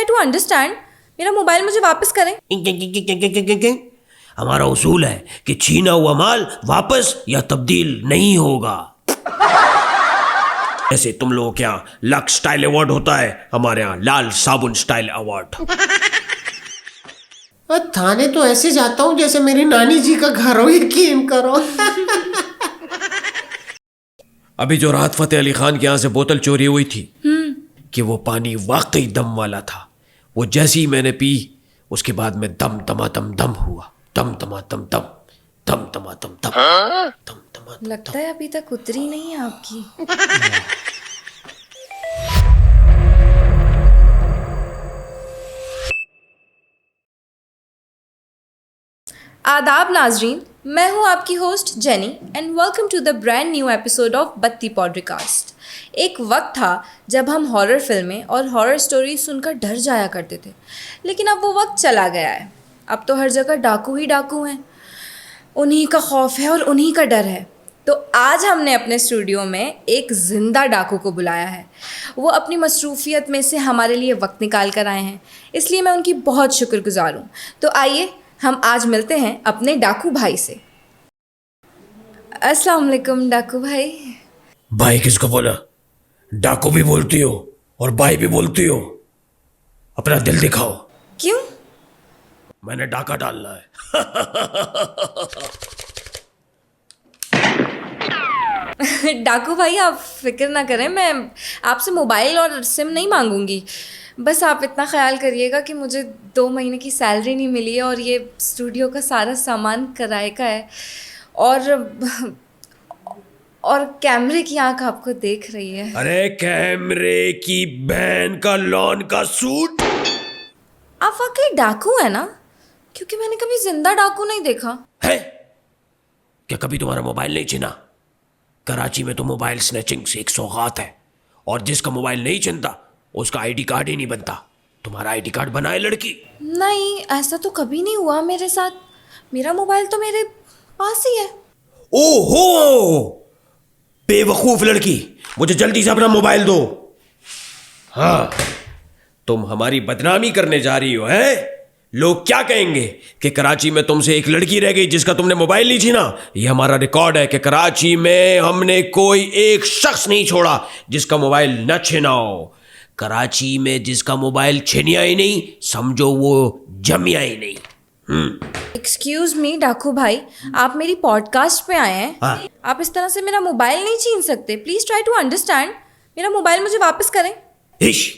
Try to understand. मेरा mobile मुझे वापस करें। हमारा उसूल है कि छीना हुआ माल वापस या तब्दील नहीं होगा। ऐसे तुम लोगों के यहाँ लक्स स्टाइल अवार्ड होता है, हमारे यहाँ लाल साबुन स्टाइल अवार्ड। थाने तो ऐसे जाता हूँ जैसे मेरी नानी जी का घर हो, यकीन करो। अभी जो राहत फतेह अली खान के यहाँ से बोतल चोरी हुई थी कि वो पानी वाकई दम वाला था, वो जैसे ही मैंने पी उसके बाद में दम तमातम दम हुआ। दम तमातम दम, दम तमातम दम, दम तमातम। लगता है अभी तक उतरी नहीं है आपकी। आदाब नाजरीन, मैं हूं आपकी host Jenny and welcome to the brand new episode of Batti podcast. एक वक्त था जब हम हॉरर फिल्में और हॉरर स्टोरी सुनकर डर जाया करते थे, लेकिन अब वो वक्त चला गया है। अब तो हर जगह डाकू ही डाकू हैं, उन्हीं का खौफ है और उन्हीं का डर है। तो आज हमने अपने स्टूडियो में एक ज़िंदा डाकू को बुलाया है। वो अपनी मसरूफियत में से हमारे लिए वक्त निकाल कर आए हैं, इसलिए मैं उनकी बहुत शुक्रगुजार हूँ। तो आइए हम आज मिलते हैं अपने डाकू भाई से। अस्सलाम वालेकुम डाकू भाई। भाई किसको बोला? डाकू भी बोलती हो और भाई भी बोलती हो। अपना दिल दिखाओ। क्यों? मैंने डाका डालना है। डाकू भाई आप फिक्र ना करें, मैं आपसे मोबाइल और सिम नहीं मांगूंगी। बस आप इतना ख्याल करिएगा कि मुझे 2 महीने की सैलरी नहीं मिली है और ये स्टूडियो का सारा सामान किराए का है, और कैमरे की आंख आपको देख रही है। अरे कैमरे की बहन का लॉन का सूट। आप वाकई डाकू है ना? क्योंकि मैंने कभी जिंदा डाकू नहीं देखा है। क्या कभी तुम्हारा मोबाइल नहीं छीना? कराची में तो मोबाइल स्नैचिंग से एक सौगात है, और जिसका मोबाइल नहीं छिनता उसका आईडी कार्ड ही नहीं बनता। तुम्हारा आईडी कार्ड बनाए लड़की? नहीं, ऐसा तो कभी नहीं हुआ मेरे साथ। मेरा मोबाइल तो मेरे पास ही है। ओहो, बेवकूफ लड़की, मुझे जल्दी से अपना मोबाइल दो। हाँ, तुम हमारी बदनामी करने जा रही हो, हैं? लोग क्या कहेंगे कि कराची में तुमसे एक लड़की रह गई जिसका तुमने मोबाइल नहीं छीना। ये हमारा रिकॉर्ड है कि कराची में हमने कोई एक शख्स नहीं छोड़ा जिसका मोबाइल न छीना हो। कराची में जिसका मोबाइल छीनिया ही नहीं, समझो वो जमिया ही नहीं। एक्सक्यूज मी डाकू भाई, आप मेरी पॉडकास्ट पे आए हैं। हाँ। आप इस तरह से मेरा मोबाइल नहीं छीन सकते। Please try to understand. मेरा मोबाइल मुझे वापस करें। इश,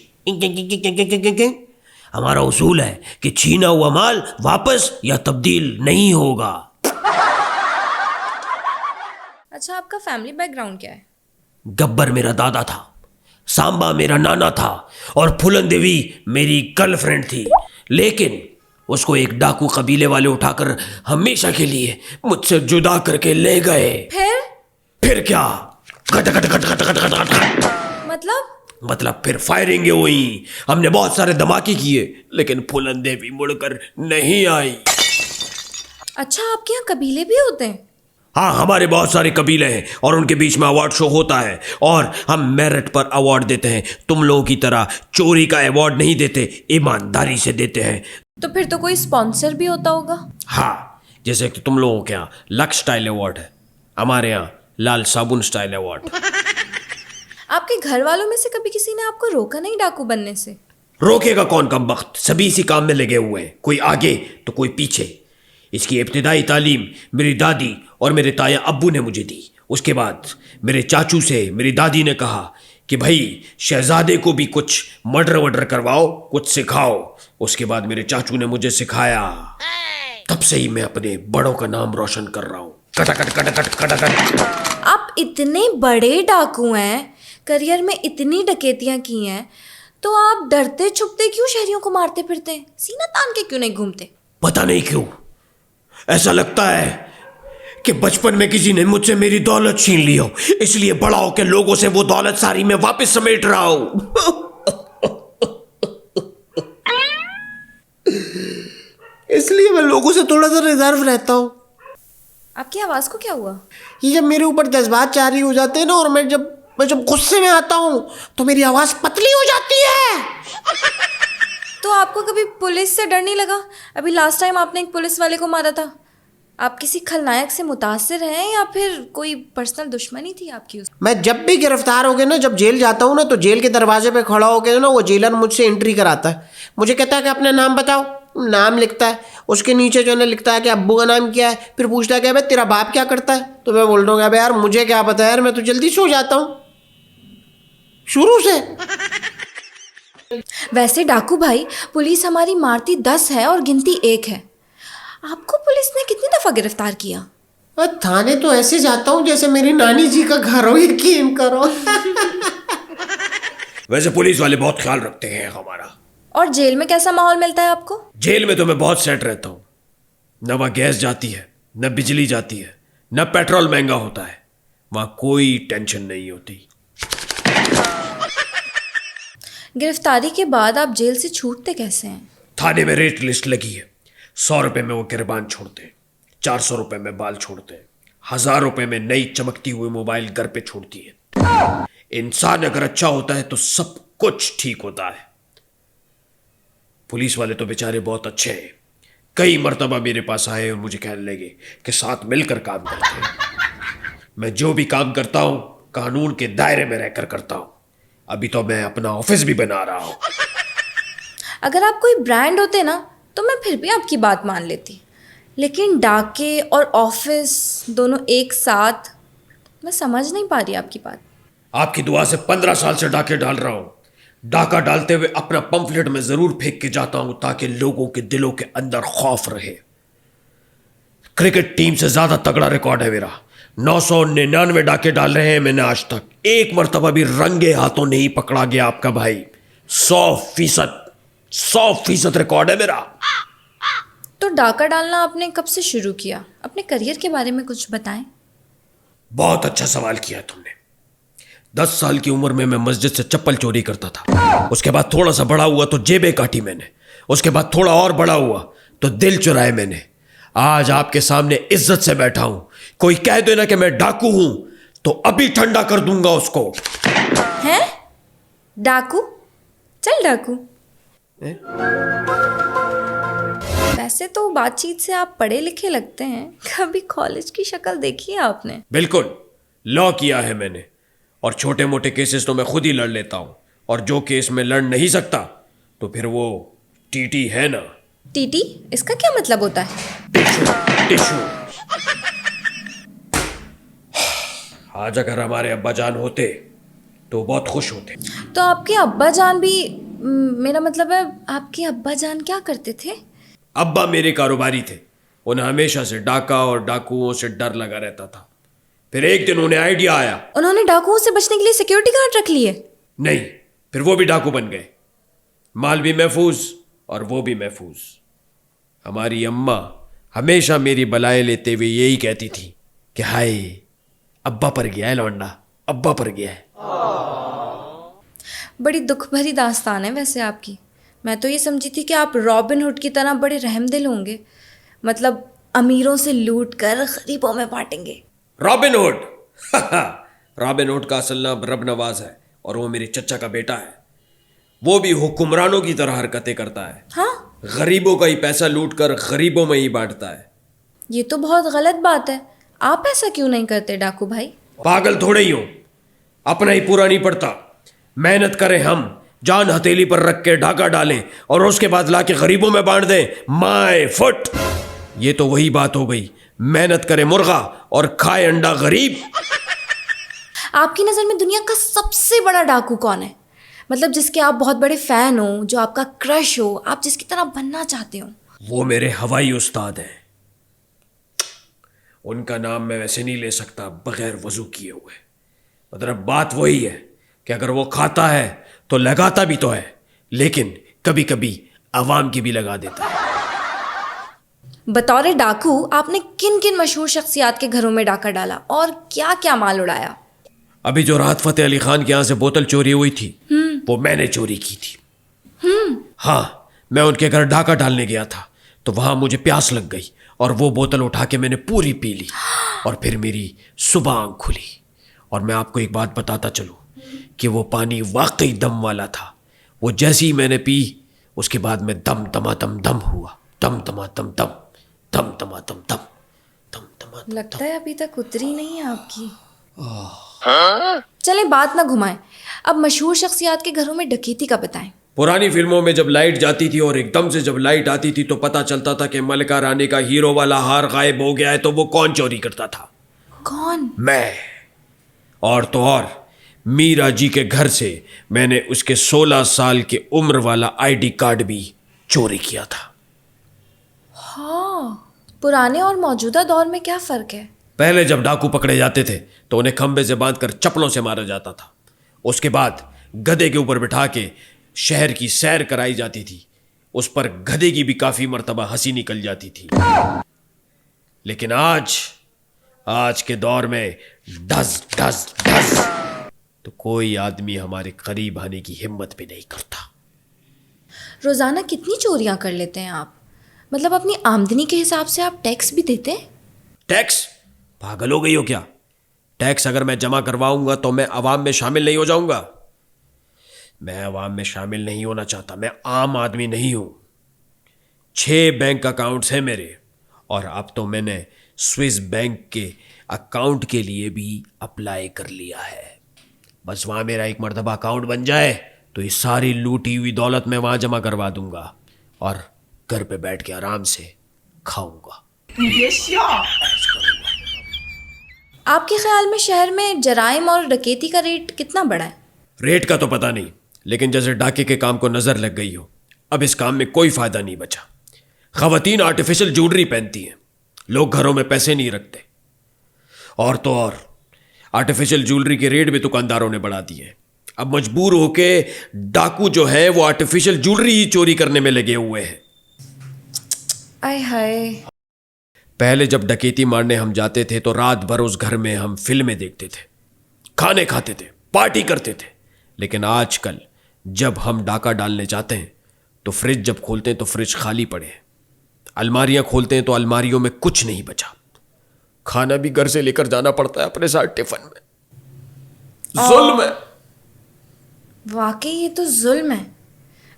हमारा उसूल है कि छीना हुआ माल वापस या तब्दील नहीं होगा। अच्छा, आपका फैमिली बैकग्राउंड क्या है? गब्बर मेरा दादा था, सांबा मेरा नाना था, और फुलन देवी मेरी गर्लफ्रेंड थी। लेकिन उसको एक डाकू कबीले वाले उठाकर हमेशा के लिए मुझसे जुदा करके ले गए। फिर क्या? गट गट गट गट गट गट गट। मतलब फिर फायरिंग हुई। हमने बहुत सारे धमाके किए, लेकिन फुलन देवी मुड़कर नहीं आई। अच्छा, आपके यहाँ कबीले भी होते हैं? हाँ, हमारे बहुत सारे कबीले हैं और उनके बीच में अवार्ड शो होता है, और हम मेरिट पर अवार्ड देते हैं। तुम लोगों की तरह चोरी का अवार्ड नहीं देते, ईमानदारी से देते हैं। तो फिर तो कोई स्पॉन्सर भी होता होगा? हाँ, जैसे कि तुम लोगों के यहाँ लक्स स्टाइल अवार्ड है, हमारे यहाँ लाल साबुन स्टाइल अवार्ड। आपके घर वालों में से कभी किसी ने आपको रोका नहीं डाकू बनने से? रोकेगा कौन कमबख्त, सभी इसी काम में लगे हुए हैं, कोई आगे तो कोई पीछे। इसकी इब्तिदाई तालीम मेरी दादी और मेरे ताया अब्बू ने मुझे दी। उसके बाद मेरे चाचू से मेरी दादी ने कहा कि भाई शहजादे को भी कुछ मर्डर वर्डर करवाओ, कुछ सिखाओ। उसके बाद मेरे चाचू ने मुझे सिखाया, तब से ही मैं अपने बड़ों का नाम रोशन कर रहा हूँ। कटकट कटकट कटकट। आप इतने बड़े डाकू हैं, करियर में इतनी डकैतियां की हैं, तो आप डरते छुपते क्यों शहरियों को मारते फिरते हैं? सीना तान के क्यों नहीं घूमते? पता नहीं क्यों ऐसा लगता है कि बचपन में किसी ने मुझसे मेरी दौलत छीन ली हो, इसलिए बड़ा होकर लोगों से वो दौलत सारी मैं वापस समेट रहा हूं। इसलिए मैं लोगों से थोड़ा सा रिजर्व रहता हूँ। आपकी आवाज को क्या हुआ? ये जब मेरे ऊपर जज्बात जारी हो जाते हैं ना, और मैं जब गुस्से में आता हूँ तो मेरी आवाज पतली हो जाती है। तो आपको कभी पुलिस से डर नहीं लगा? अभी लास्ट टाइम आपने एक पुलिस वाले को मारा था। आप किसी खलनायक से मुतासिर हैं या फिर कोई पर्सनल दुश्मनी थी आपकी उस? मैं जब भी गिरफ्तार हो गया ना, जब जेल जाता हूँ ना, तो जेल के दरवाजे पे खड़ा होकर ना वो जेलर मुझसे एंट्री कराता है। मुझे कहता है कि अपना नाम बताओ। नाम लिखता है, उसके नीचे जो है ना लिखता है कि अब्बू का नाम क्या है। फिर पूछता है कि अबे तेरा बाप क्या करता है? तो मैं बोल रहा हूँ अबे यार मुझे क्या पता यार, मैं तो जल्दी सो जाता हूँ शुरू से। वैसे डाकू भाई, पुलिस हमारी मारती 10 है और गिनती 1 है। आपको पुलिस ने कितनी दफ़ा गिरफ्तार किया? थाने तो ऐसे जाता हूँ जैसे मेरी नानी जी का घर हो, यकीन करो। वैसे पुलिस वाले बहुत ख्याल रखते हैं हमारा। और जेल में कैसा माहौल मिलता है आपको? जेल में तो मैं बहुत सेट रहता हूँ। न वहाँ गैस जाती है, न बिजली जाती है, न पेट्रोल महंगा होता है। वहाँ कोई टेंशन नहीं होती। गिरफ्तारी के बाद आप जेल से छूटते कैसे हैं? थाने में रेट लिस्ट लगी है। 100 रुपए में वो गिरबान छोड़ते हैं, 400 रुपए में बाल छोड़ते हैं, 1000 रुपए में नई चमकती हुई मोबाइल घर पे छोड़ती है। इंसान अगर अच्छा होता है तो सब कुछ ठीक होता है। पुलिस वाले तो बेचारे बहुत अच्छे हैं। कई मर्तबा मेरे पास आए और मुझे कहने लगे कि साथ मिलकर काम करते हैं। मैं जो भी काम करता हूं कानून के दायरे में रहकर करता हूं। अभी तो मैं अपना ऑफिस भी बना रहा हूं। अगर आप कोई ब्रांड होते ना तो मैं फिर भी आपकी बात मान लेती, लेकिन डाके और ऑफिस दोनों एक साथ, मैं समझ नहीं पा रही आपकी बात। आपकी दुआ से 15 साल से डाके डाल रहा हूं। डाका डालते हुए अपना पंफलेट में जरूर फेंक के जाता हूं ताकि लोगों के दिलों के अंदर खौफ रहे। क्रिकेट टीम से ज्यादा तगड़ा रिकॉर्ड है मेरा। 999 डाके डाल रहे हैं मैंने आज तक। एक मर्तबा भी रंगे हाथों नहीं पकड़ा गया आपका भाई। 100% रिकॉर्ड है मेरा। तो डाका डालना आपने कब से शुरू किया? अपने करियर के बारे में कुछ बताएं। बहुत अच्छा सवाल किया तुमने। 10 साल की उम्र में मैं मस्जिद से चप्पल चोरी करता था। उसके बाद थोड़ा सा बड़ा हुआ तो जेबें काटी मैंने। उसके बाद थोड़ा और बड़ा हुआ तो दिल चुराए मैंने। आज आपके सामने इज्जत से बैठा हूं। कोई कह देना कि मैं डाकू हूं तो अभी ठंडा कर दूंगा उसको। हैं? डाकू? चल डाकू। वैसे तो बातचीत से आप पढ़े लिखे लगते हैं। कभी कॉलेज की शक्ल देखी है आपने? बिल्कुल, लॉ किया है मैंने। और छोटे मोटे केसेस तो मैं खुद ही लड़ लेता हूं। और जो केस में लड़ नहीं सकता तो फिर वो टीटी है ना। टीटी? इसका क्या मतलब होता है? टिश्यू। आज अगर हमारे अब्बा जान होते तो बहुत खुश होते। तो आपके अब्बा जान भी, मेरा मतलब है आपके अब्बा जान क्या करते थे? अब्बा मेरे कारोबारी थे। उन्हें हमेशा से डाका और डाकुओं से डर लगा रहता था। फिर एक दिन उन्हें आइडिया आया। उन्होंने डाकुओं से बचने के लिए सिक्योरिटी गार्ड रख लिए? नहीं, फिर वो भी डाकू बन गए। माल भी महफूज और वो भी महफूज। हमारी अम्मा हमेशा मेरी बलाएं लेते हुए यही कहती थी कि हाय अब्बा पर गया है लौंडा, अब्बा पर गया है। बड़ी दुख भरी दास्तान है वैसे आपकी। मैं तो ये समझी थी कि आप रॉबिन हुड की तरह बड़े रहमदिल होंगे। मतलब अमीरों से लूट कर गरीबों में बांटेंगे। Robin hood? रॉबिन हुड का असल नाम रब नवाज है और वो मेरे चचा का बेटा है। वो भी हुक्मरानों की तरह हरकतें करता है। हाँ? गरीबों का ही पैसा लूट कर गरीबों में ही बांटता है। ये तो बहुत गलत बात है। आप ऐसा क्यों नहीं करते डाकू भाई? पागल थोड़े ही हो, अपना ही पूरा नहीं पड़ता। मेहनत करें हम, जान हथेली पर रख के डाका डालें और उसके बाद लाके गरीबों में बांट दें। My foot. ये तो वही बात हो गई, मेहनत करे मुर्गा और खाए अंडा गरीब। आपकी नज़र में दुनिया का सबसे बड़ा डाकू कौन है? मतलब जिसके आप बहुत बड़े फैन हो, जो आपका क्रश हो, आप जिसकी तरह बनना चाहते हो। वो मेरे हवाई उस्ताद हैं। उनका नाम मैं वैसे नहीं ले सकता बगैर वजू किए हुए। मतलब बात वही है कि अगर वो खाता है तो लगाता भी तो है, लेकिन कभी कभी आवाम की भी लगा देता है। बतौर डाकू आपने किन किन मशहूर शख्सियात के घरों में डाका डाला और क्या क्या माल उड़ाया? अभी जो राहत फतेह अली खान के यहाँ से बोतल चोरी हुई थी वो मैंने चोरी की थी। हाँ, मैं उनके घर डाका डालने गया था तो वहां मुझे प्यास लग गई और वो बोतल उठा के मैंने पूरी पी ली और फिर मेरी सुबह आंख खुली। और मैं आपको एक बात बताता चलूं कि वो पानी वाकई दम वाला था। वो जैसी ही मैंने पी उसके बाद में दम दमादम दम हुआ, दम दमादम दम, दम दमादम दम, दम दमादम। लगता है अभी तक उतरी नहीं है आपकी। चलें बात ना घुमाएं, अब मशहूर शख्सियात के घरों में डकैती का बताएं। पुरानी फिल्मों में जब लाइट जाती थी और एकदम से जब लाइट आती थी तो पता चलता था कि मल्लिका रानी का हीरो वाला हार गायब हो गया है, तो वो कौन चोरी करता था? कौन? मैं। और तो और मीरा जी के घर से मैंने उसके 16 साल की उम्र वाला आईडी कार्ड भी चोरी किया था। हाँ, पुराने और मौजूदा दौर में क्या फ़र्क है? पहले जब डाकू पकड़े जाते थे तो उन्हें खंबे से बांधकर चप्पलों से मारा जाता था। उसके बाद गधे के ऊपर बिठा के शहर की सैर कराई जाती थी। उस पर गधे की भी काफी मर्तबा हंसी निकल जाती थी। लेकिन आज के दौर में डस डस डस तो कोई आदमी हमारे करीब आने की हिम्मत भी नहीं करता। रोज़ाना कितनी चोरियां कर लेते हैं आप? मतलब अपनी आमदनी के हिसाब से आप टैक्स भी देते हैं? टैक्स? पागल हो गई हो क्या? टैक्स अगर मैं जमा करवाऊंगा तो मैं अवाम में शामिल नहीं हो जाऊंगा? मैं अवाम में शामिल नहीं होना चाहता। मैं आम आदमी नहीं हूं। 6 बैंक अकाउंट्स हैं मेरे, और अब तो मैंने स्विस बैंक के अकाउंट के लिए भी अप्लाई कर लिया है। बस वहां मेरा एक मर्तबा अकाउंट बन जाए तो ये सारी लूटी हुई दौलत मैं वहां जमा करवा दूंगा और घर पे बैठ के आराम से खाऊंगा। आपके ख्याल में शहर में जराइम और डकैती का रेट कितना बढ़ा है? रेट का तो पता नहीं, लेकिन जैसे डाके के काम को नजर लग गई हो, अब इस काम में कोई फायदा नहीं बचा। खवातीन आर्टिफिशियल ज्वेलरी पहनती हैं, लोग घरों में पैसे नहीं रखते, और तो और आर्टिफिशियल ज्वेलरी के रेट भी दुकानदारों ने बढ़ा दिए। अब मजबूर होके डाकू जो है वो आर्टिफिशियल ज्वेलरी ही चोरी करने में लगे हुए हैं। आय हाय। पहले जब डकैती मारने हम जाते थे तो रात भर उस घर में हम फिल्में देखते थे, खाने खाते थे, पार्टी करते थे। लेकिन आजकल जब हम डाका डालने जाते हैं तो फ्रिज जब खोलते हैं तो फ्रिज खाली पड़े हैं, अलमारियां खोलते हैं तो अलमारियों में कुछ नहीं बचा, खाना भी घर से लेकर जाना पड़ता है अपने साथ टिफिन में। जुल्म है। वाकई ये तो जुल्म है।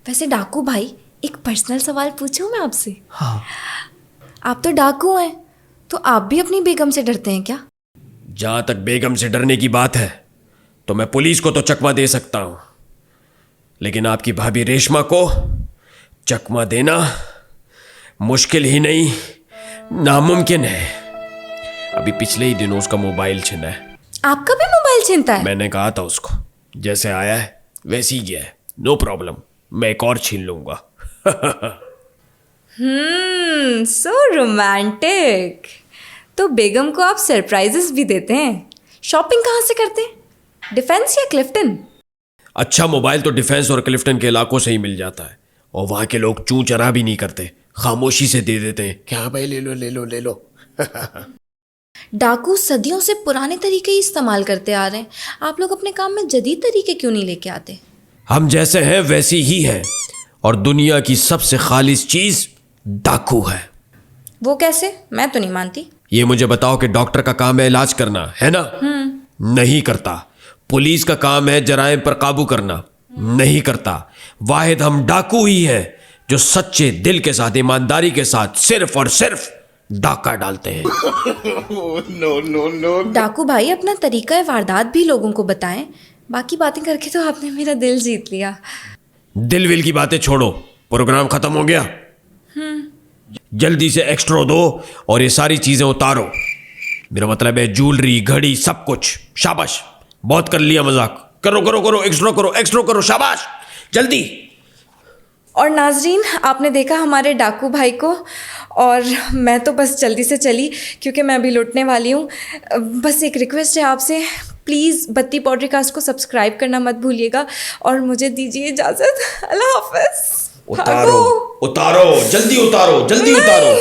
वैसे डाकू भाई, एक पर्सनल सवाल पूछूं मैं आपसे? हाँ। आप तो डाकू हैं, तो आप भी अपनी बेगम से डरते हैं क्या? जहां तक बेगम से डरने की बात है तो मैं पुलिस को तो चकमा दे सकता हूं, लेकिन आपकी भाभी रेशमा को चकमा देना मुश्किल ही नहीं, नामुमकिन है। अभी पिछले ही दिनों उसका मोबाइल छीना है। आपका भी मोबाइल छीनता है? मैंने कहा था उसको, जैसे आया है वैसे ही गया है, नो प्रॉब्लम, मैं एक और छीन लूंगा। So romantic. तो बेगम को आप सरप्राइजेस भी देते हैं? शॉपिंग कहाँ से करते हैं, डिफेंस या क्लिफ्टन? अच्छा मोबाइल तो डिफेंस और क्लिफ्टन के इलाकों से ही मिल जाता है, और वहां के लोग चूं चरा भी नहीं करते, खामोशी से दे देते हैं, क्या भाई ले लो ले लो ले लो। डाकू सदियों से पुराने तरीके ही इस्तेमाल करते आ रहे हैं, आप लोग अपने काम में जदीद तरीके क्यों नहीं लेके आते? हम जैसे हैं वैसी ही हैं, और दुनिया की सबसे खालिस चीज डाकू है। वो कैसे? मैं तो नहीं मानती। ये मुझे बताओ कि डॉक्टर का काम है इलाज करना, है ना? नहीं करता। पुलिस का काम है जराइम पर काबू करना, नहीं करता। वाहिद हम डाकू ही हैं जो सच्चे दिल के साथ, ईमानदारी के साथ सिर्फ और सिर्फ डाका डालते हैं। डाकू भाई, अपना तरीका वारदात भी लोगों को बताएं। बाकी बातें करके तो आपने मेरा दिल जीत लिया। दिल विल की बातें छोड़ो, प्रोग्राम खत्म हो गया। जल्दी से एक्स्ट्रा दो और ये सारी चीजें उतारो। मेरा मतलब है ज्वेलरी, घड़ी, सब कुछ। शाबाश, बहुत कर लिया मजाक। करो करो करो, एक्स्ट्रा करो, शाबाश, जल्दी। और नाजरीन, आपने देखा हमारे डाकू भाई को, और मैं तो बस जल्दी से चली क्योंकि मैं अभी लौटने वाली हूँ। बस एक रिक्वेस्ट है आपसे, प्लीज़ बत्ती पॉडकास्ट को सब्सक्राइब करना मत भूलिएगा, और मुझे दीजिए इजाज़त। अल्लाह हाफ़िज़। उतारो, जल्दी उतारो, जल्दी उतारो।